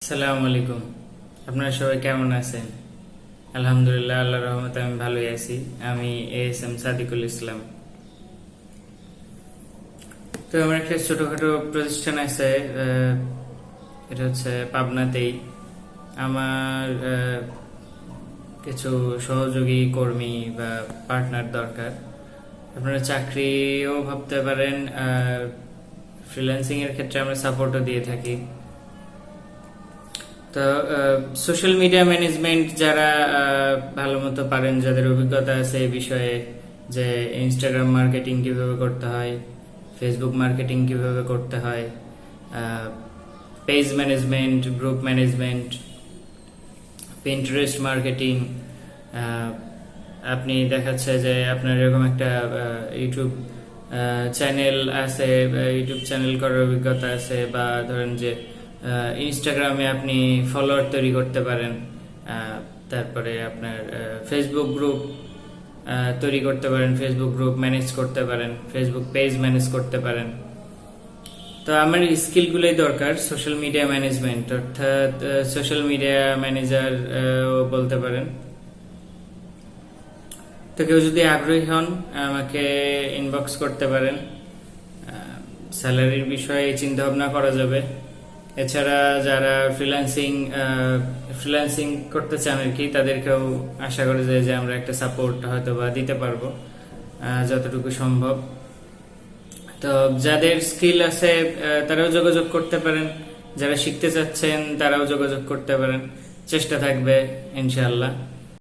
আসসালামু আলাইকুম। আপনারা সবাই কেমন আছেন? আলহামদুলিল্লাহ, আল্লাহর রহমতে আমি ভালোই আছি। আমি ASM সাদিকুল ইসলাম। তো আমার একটা ছোটখাটো প্রতিষ্ঠান আছে, এটা হচ্ছে পাবনাতেই। আমার কিছু সহযোগী কর্মী বা পার্টনার দরকার। আপনারা চাকরিও ভাবতে পারেন, ফ্রিল্যান্সিং এর ক্ষেত্রে আমরা সাপোর্টও দিয়ে থাকি। তো সোশ্যাল মিডিয়া ম্যানেজমেন্ট যারা ভালো মতো পারেন, যাদের অভিজ্ঞতা আছে এই বিষয়ে, যে ইনস্টাগ্রাম মার্কেটিং কিভাবে করতে হয়, ফেসবুক মার্কেটিং কিভাবে করতে হয়, page management, group management, Pinterest marketing. আপনি দেখাচ্ছে যে আপনার এরকম একটা ইউটিউব চ্যানেল আছে, ইউটিউব চ্যানেল করার অভিজ্ঞতা আছে, বা ধরেন যে ইনস্টাগ্রামে আপনি ফলোয়ার তৈরি করতে পারেন। তারপরে আপনার ফেসবুক গ্রুপ তৈরি করতে পারেন, ফেসবুক গ্রুপ ম্যানেজ করতে পারেন, ফেসবুক পেজ ম্যানেজ করতে পারেন। তো আমার স্কিলগুলোই দরকার সোশ্যাল মিডিয়া ম্যানেজমেন্ট, অর্থাৎ সোশ্যাল মিডিয়া ম্যানেজার বলতে পারেন। তো কেউ যদি আগ্রহী হন আমাকে ইনবক্স করতে পারেন। স্যালারির বিষয়ে চিন্তা ভাবনা করা যাবে। এছাড়া যারা ফ্রিল্যান্সিং করতে চান আর কি, তাদেরকেও আশা করা যায় যে আমরা একটা সাপোর্ট হয়তো বা দিতে পারবো যতটুকু সম্ভব। তো যাদের স্কিল আছে তারাও যোগাযোগ করতে পারেন, যারা শিখতে চাচ্ছেন তারাও যোগাযোগ করতে পারেন। চেষ্টা থাকবে ইনশাআল্লাহ।